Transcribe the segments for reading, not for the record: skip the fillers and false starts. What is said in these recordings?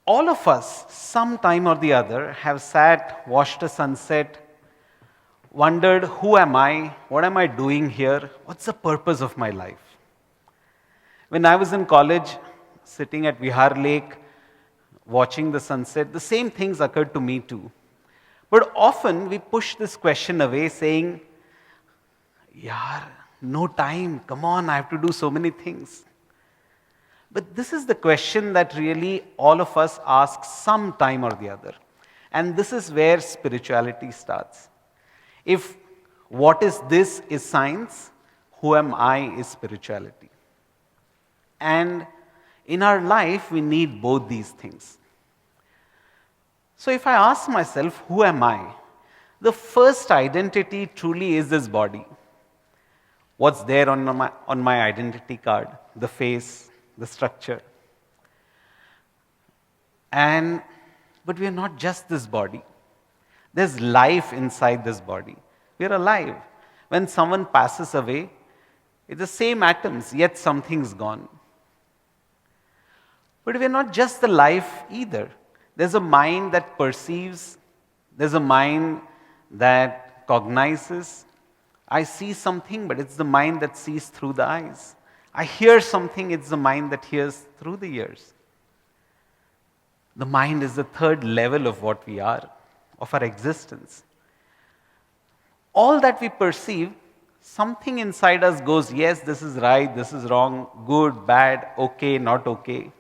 All of us, some time or the other, have sat, watched a sunset, wondered, who am I? What am I doing here? What's the purpose of my life? When I was in college, sitting at Vihar Lake, watching the sunset, the same things occurred to me too. But often we push this question away saying, Yaar, no time, come on, I have to do so many things. But this is the question that really all of us ask some time or the other. And this is where spirituality starts. If what is this is science, who am I is spirituality. And in our life, we need both these things. So if I ask myself, who am I? The first identity truly is this body. What's there on my identity card? The face, the structure. But we are not just this body. There's life inside this body. We are alive. When someone passes away, it's the same atoms, yet something's gone. But we are not just the life either. There's a mind that perceives. There's a mind that cognizes. I see something, but it's the mind that sees through the eyes. I hear something, it's the mind that hears through the ears. The mind is the third level of what we are, of our existence. All that we perceive, something inside us goes, yes, this is right, this is wrong, good, bad, okay, not okay.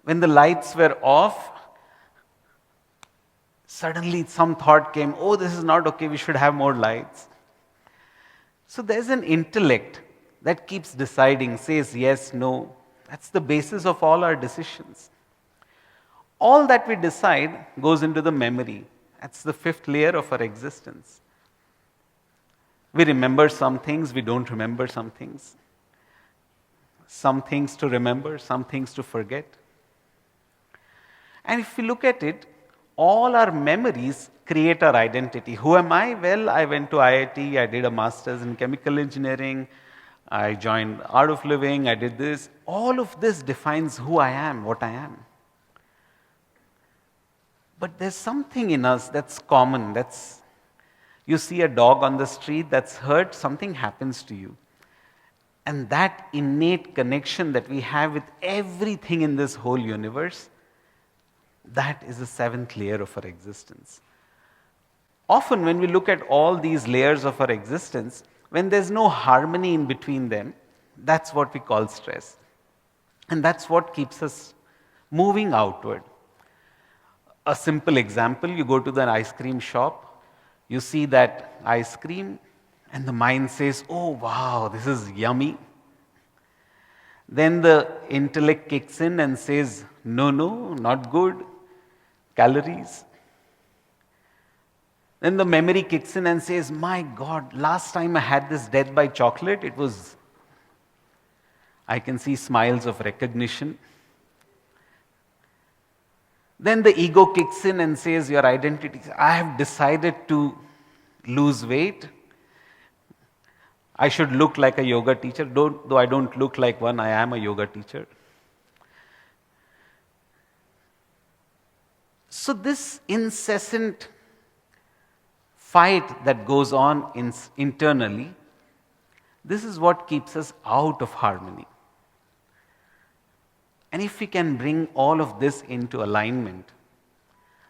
When the lights were off, suddenly some thought came, oh, this is not okay, we should have more lights. So there's an intellect that keeps deciding, says yes, no. That's the basis of all our decisions. All that we decide goes into the memory. That's the fifth layer of our existence. We remember some things, we don't remember some things. Some things to remember, some things to forget. And if we look at it, all our memories create our identity. Who am I? Well, I went to IIT, I did a master's in chemical engineering, I joined Art of Living, I did this. All of this defines who I am, what I am. But there's something in us that's common. You see a dog on the street that's hurt, something happens to you. And that innate connection that we have with everything in this whole universe, that is the seventh layer of our existence. Often when we look at all these layers of our existence, when there's no harmony in between them, that's what we call stress. And that's what keeps us moving outward. A simple example, you go to the ice cream shop, you see that ice cream, and the mind says, oh wow, this is yummy. Then the intellect kicks in and says, no, not good, calories. Then the memory kicks in and says, my God, last time I had this death by chocolate, I can see smiles of recognition. Then the ego kicks in and says, your identity, I have decided to lose weight. I should look like a yoga teacher, though I don't look like one, I am a yoga teacher. So this incessant fight that goes on internally, this is what keeps us out of harmony. And if we can bring all of this into alignment,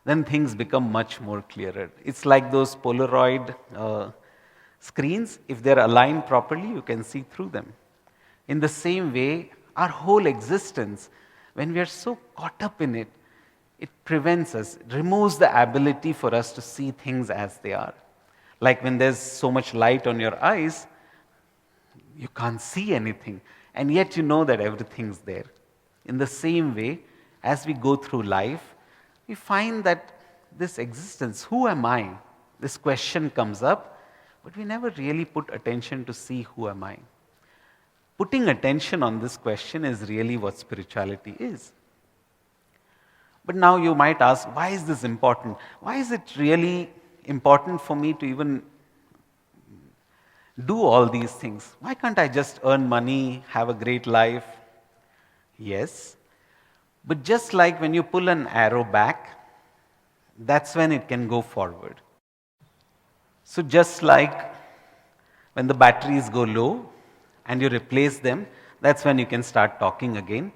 then things become much more clearer. It's like those Polaroid screens. If they're aligned properly, you can see through them. In the same way, our whole existence, when we are so caught up in it, it prevents us, removes the ability for us to see things as they are. Like when there's so much light on your eyes, you can't see anything, and yet you know that everything's there. In the same way, as we go through life, we find that this existence, who am I? This question comes up, but we never really put attention to see who am I. Putting attention on this question is really what spirituality is. But now you might ask, why is this important? Why is it really important for me to even do all these things? Why can't I just earn money, have a great life? Yes. But just like when you pull an arrow back, that's when it can go forward. So just like when the batteries go low and you replace them, that's when you can start talking again.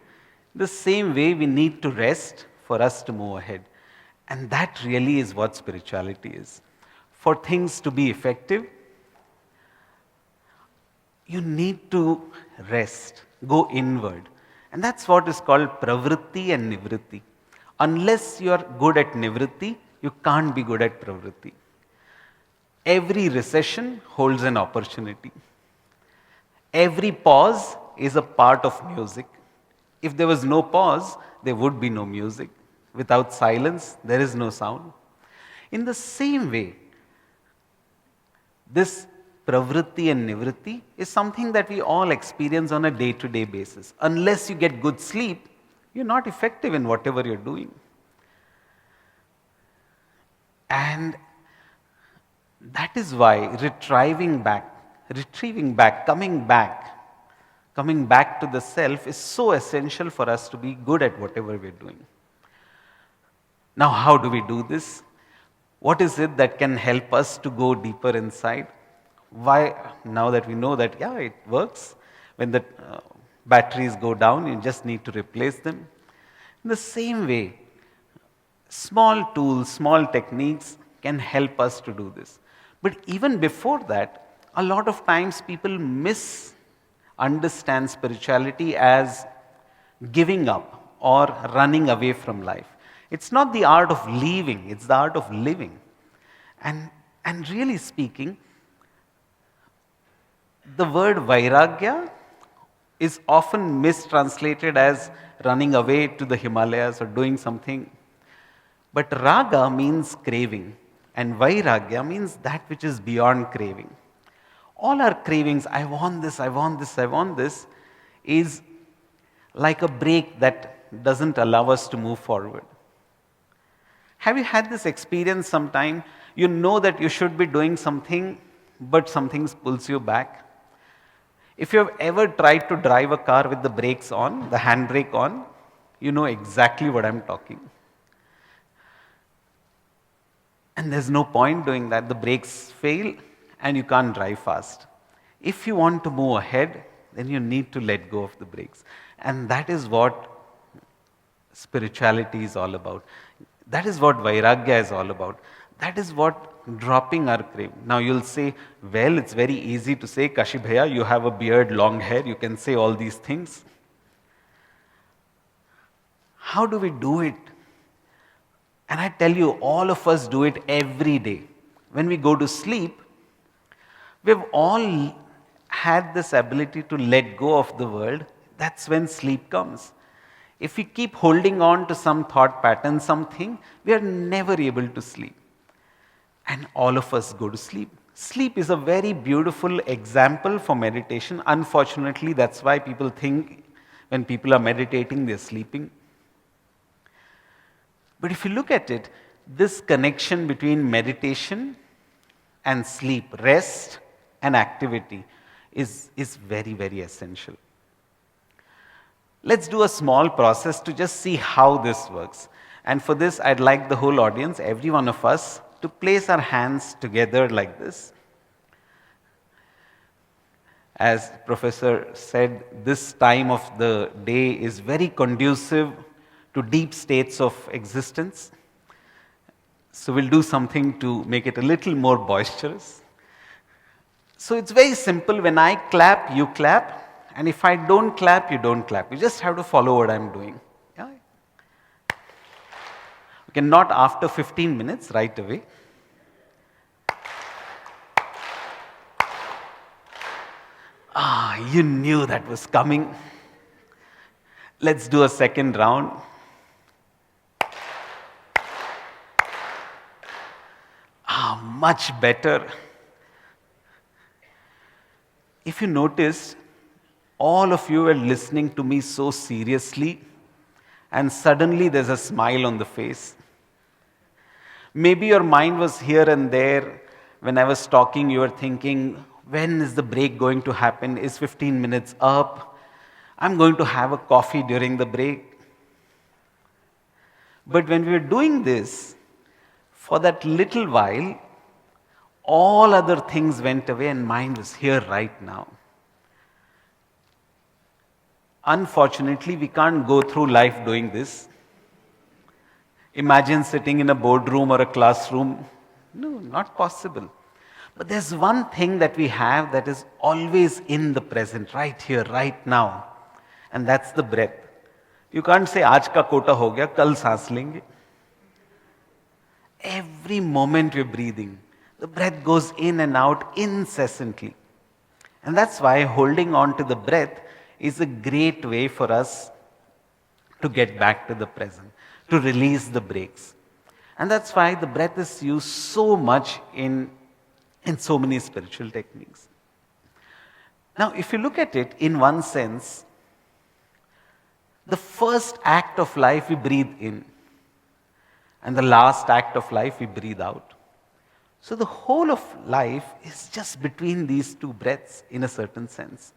The same way we need to rest for us to move ahead. And that really is what spirituality is. For things to be effective, you need to rest, go inward. And that's what is called pravritti and nivritti. Unless you are good at nivritti, you can't be good at pravritti. Every recession holds an opportunity. Every pause is a part of music. If there was no pause, there would be no music. Without silence, there is no sound. In the same way, this pravritti and nivritti is something that we all experience on a day-to-day basis. Unless you get good sleep, you're not effective in whatever you're doing. And that is why retrieving back, coming back to the self is so essential for us to be good at whatever we're doing. Now, how do we do this? What is it that can help us to go deeper inside? Why, now that we know that, yeah, it works. When the batteries go down, you just need to replace them. In the same way, small tools, small techniques can help us to do this. But even before that, a lot of times people misunderstand spirituality as giving up or running away from life. It's not the art of leaving, it's the art of living. And really speaking, the word vairagya is often mistranslated as running away to the Himalayas or doing something. But raga means craving, and vairagya means that which is beyond craving. All our cravings, I want this, I want this, I want this, is like a brake that doesn't allow us to move forward. Have you had this experience sometime? You know that you should be doing something, but something pulls you back. If you have ever tried to drive a car with the brakes on, the handbrake on, you know exactly what I'm talking. And there's no point doing that. The brakes fail and you can't drive fast. If you want to move ahead, then you need to let go of the brakes. And that is what spirituality is all about. That is what vairagya is all about. That is what dropping our craving. Now you'll say, well, it's very easy to say, Kashi Bhaiya, you have a beard, long hair, you can say all these things. How do we do it? And I tell you, all of us do it every day. When we go to sleep, we've all had this ability to let go of the world. That's when sleep comes. If we keep holding on to some thought pattern, something, we are never able to sleep. And all of us go to sleep. Sleep is a very beautiful example for meditation. Unfortunately, that's why people think when people are meditating, they're sleeping. But if you look at it, this connection between meditation and sleep, rest and activity is very, very essential. Let's do a small process to just see how this works. And for this, I'd like the whole audience, every one of us, to place our hands together like this. As Professor said, this time of the day is very conducive to deep states of existence. So we'll do something to make it a little more boisterous. So it's very simple. When I clap, you clap. And if I don't clap, you don't clap. You just have to follow what I'm doing. Yeah? Okay, not after 15 minutes, right away. You knew that was coming. Let's do a second round. Much better. If you notice, all of you were listening to me so seriously, and suddenly there's a smile on the face. Maybe your mind was here and there. When I was talking, you were thinking, when is the break going to happen? Is 15 minutes up? I'm going to have a coffee during the break. But when we were doing this, for that little while, all other things went away and mind was here right now. Unfortunately, we can't go through life doing this. Imagine sitting in a boardroom or a classroom. No, not possible. But there's one thing that we have that is always in the present, right here, right now. And that's the breath. You can't say, aaj ka kota ho gaya, kal saans lenge. Every moment we're breathing, the breath goes in and out incessantly. And that's why holding on to the breath is a great way for us to get back to the present, to release the brakes. And that's why the breath is used so much in so many spiritual techniques. Now, if you look at it in one sense, the first act of life we breathe in, and the last act of life we breathe out. So the whole of life is just between these two breaths in a certain sense.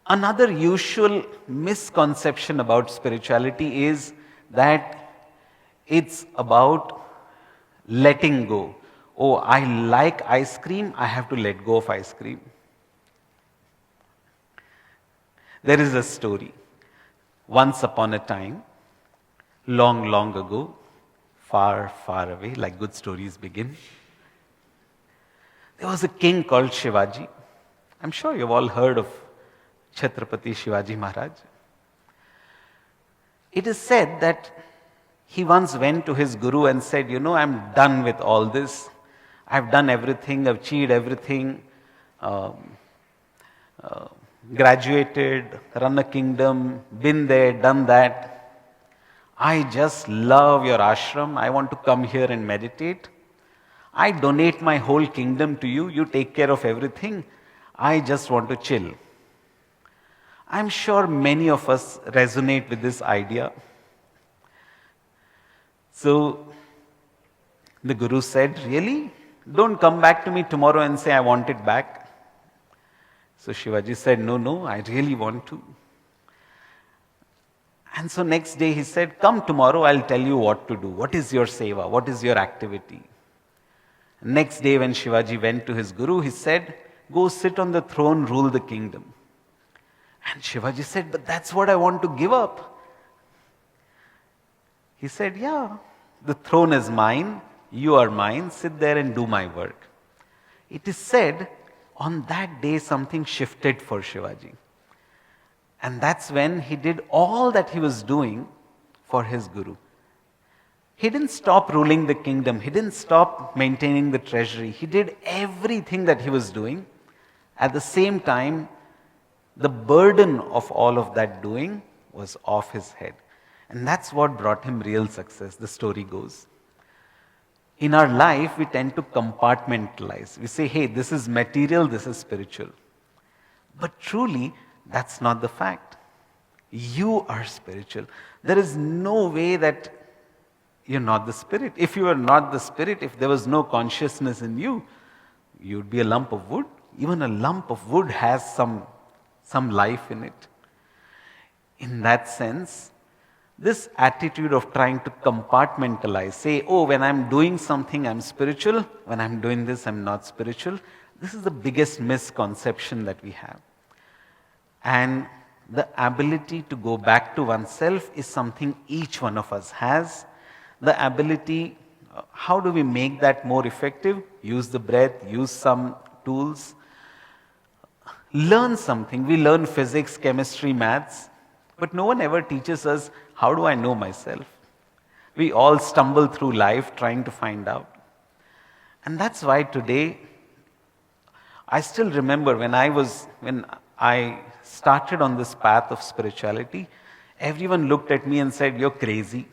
Another usual misconception about spirituality is that it's about letting go. Oh, I like ice cream, I have to let go of ice cream. There is a story. Once upon a time, long, long ago, far, far away, like good stories begin, there was a king called Shivaji. I'm sure you've all heard of Chhatrapati Shivaji Maharaj. It is said that he once went to his guru and said, I'm done with all this. I've done everything, I've achieved everything, graduated, run a kingdom, been there, done that. I just love your ashram. I want to come here and meditate. I donate my whole kingdom to you. You take care of everything. I just want to chill. I'm sure many of us resonate with this idea. So the guru said, really? Don't come back to me tomorrow and say I want it back. So Shivaji said, no, I really want to. And so next day he said, come tomorrow, I'll tell you what to do. What is your seva? What is your activity? Next day when Shivaji went to his guru, he said, go sit on the throne, rule the kingdom. And Shivaji said, but that's what I want to give up. He said, yeah, the throne is mine, you are mine, sit there and do my work. It is said, on that day something shifted for Shivaji. And that's when he did all that he was doing for his guru. He didn't stop ruling the kingdom. He didn't stop maintaining the treasury. He did everything that he was doing. At the same time, the burden of all of that doing was off his head. And that's what brought him real success, the story goes. In our life, we tend to compartmentalize. We say, hey, this is material, this is spiritual. But truly, that's not the fact. You are spiritual. There is no way that you're not the spirit. If you are not the spirit, if there was no consciousness in you, you'd be a lump of wood. Even a lump of wood has some life in it. In that sense, this attitude of trying to compartmentalize, say, oh, when I'm doing something, I'm spiritual. When I'm doing this, I'm not spiritual. This is the biggest misconception that we have. And the ability to go back to oneself is something each one of us has. The ability, how do we make that more effective? Use the breath, use some tools. Learn something. We learn physics, chemistry, maths, but no one ever teaches us, how do I know myself? We all stumble through life trying to find out. And that's why today, I still remember when I started on this path of spirituality, everyone looked at me and said, you're crazy.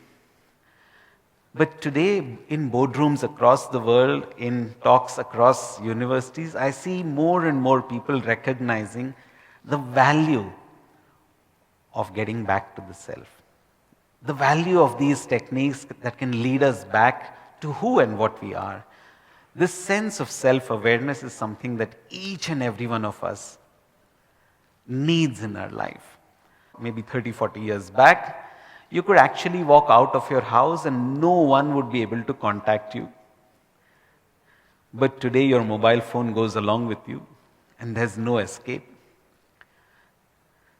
But today, in boardrooms across the world, in talks across universities, I see more and more people recognizing the value of getting back to the self. The value of these techniques that can lead us back to who and what we are. This sense of self-awareness is something that each and every one of us needs in our life. Maybe 30, 40 years back, you could actually walk out of your house and no one would be able to contact you. But today your mobile phone goes along with you and there's no escape.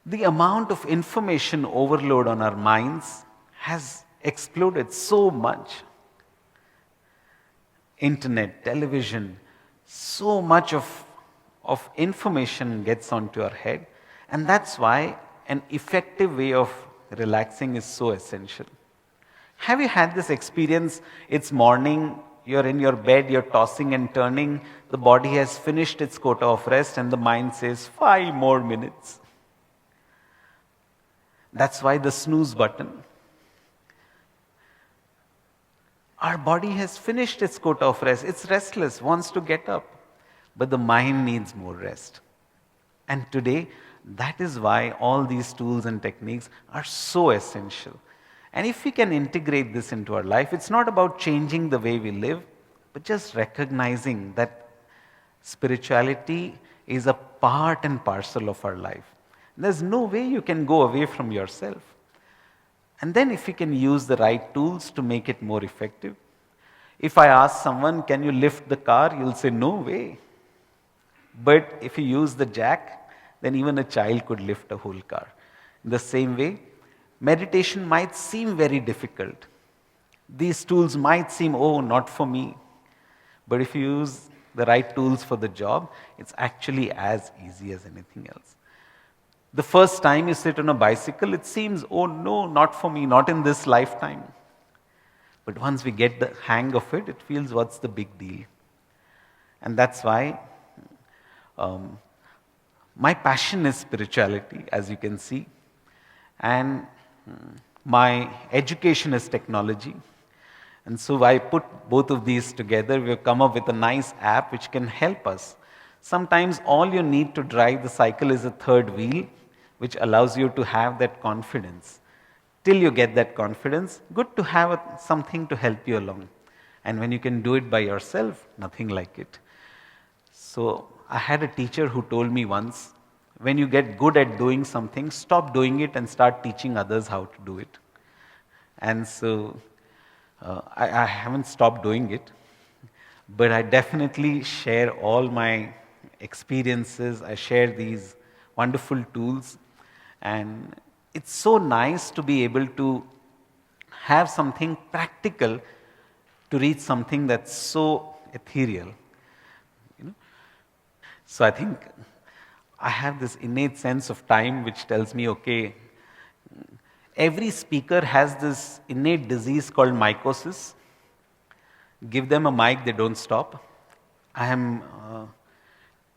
The amount of information overload on our minds has exploded so much. Internet, television, so much of information gets onto our head, and that's why an effective way of relaxing is so essential. Have you had this experience? It's morning, you're in your bed, you're tossing and turning, the body has finished its quota of rest, and the mind says, 5 more minutes. That's why the snooze button. Our body has finished its quota of rest. It's restless, wants to get up. But the mind needs more rest. And today, that is why all these tools and techniques are so essential. And if we can integrate this into our life, it's not about changing the way we live, but just recognizing that spirituality is a part and parcel of our life. There's no way you can go away from yourself. And then if you can use the right tools to make it more effective. If I ask someone, can you lift the car? You'll say, no way. But if you use the jack, then even a child could lift a whole car. In the same way, meditation might seem very difficult. These tools might seem, oh, not for me. But if you use the right tools for the job, it's actually as easy as anything else. The first time you sit on a bicycle, it seems, oh no, not for me, not in this lifetime. But once we get the hang of it, it feels, what's the big deal? And that's why my passion is spirituality, as you can see. And my education is technology. And so I put both of these together. We've come up with a nice app which can help us. Sometimes all you need to drive the cycle is a third wheel, which allows you to have that confidence. Till you get that confidence, good to have something to help you along. And when you can do it by yourself, nothing like it. So I had a teacher who told me once, when you get good at doing something, stop doing it and start teaching others how to do it. And so I haven't stopped doing it, but I definitely share all my experiences. I share these wonderful tools. And it's so nice to be able to have something practical to reach something that's so ethereal. So I think I have this innate sense of time which tells me, okay, every speaker has this innate disease called mycosis. Give them a mic, they don't stop. I am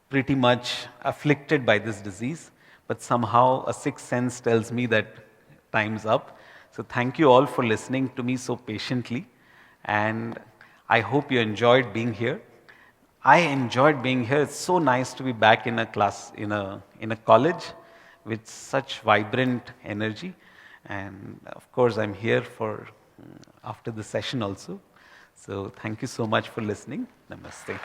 pretty much afflicted by this disease. But somehow a sixth sense tells me that time's up. So thank you all for listening to me so patiently. And I hope you enjoyed being here. I enjoyed being here. It's so nice to be back in a class, in a college with such vibrant energy. And of course, I'm here for after the session also. So thank you so much for listening. Namaste.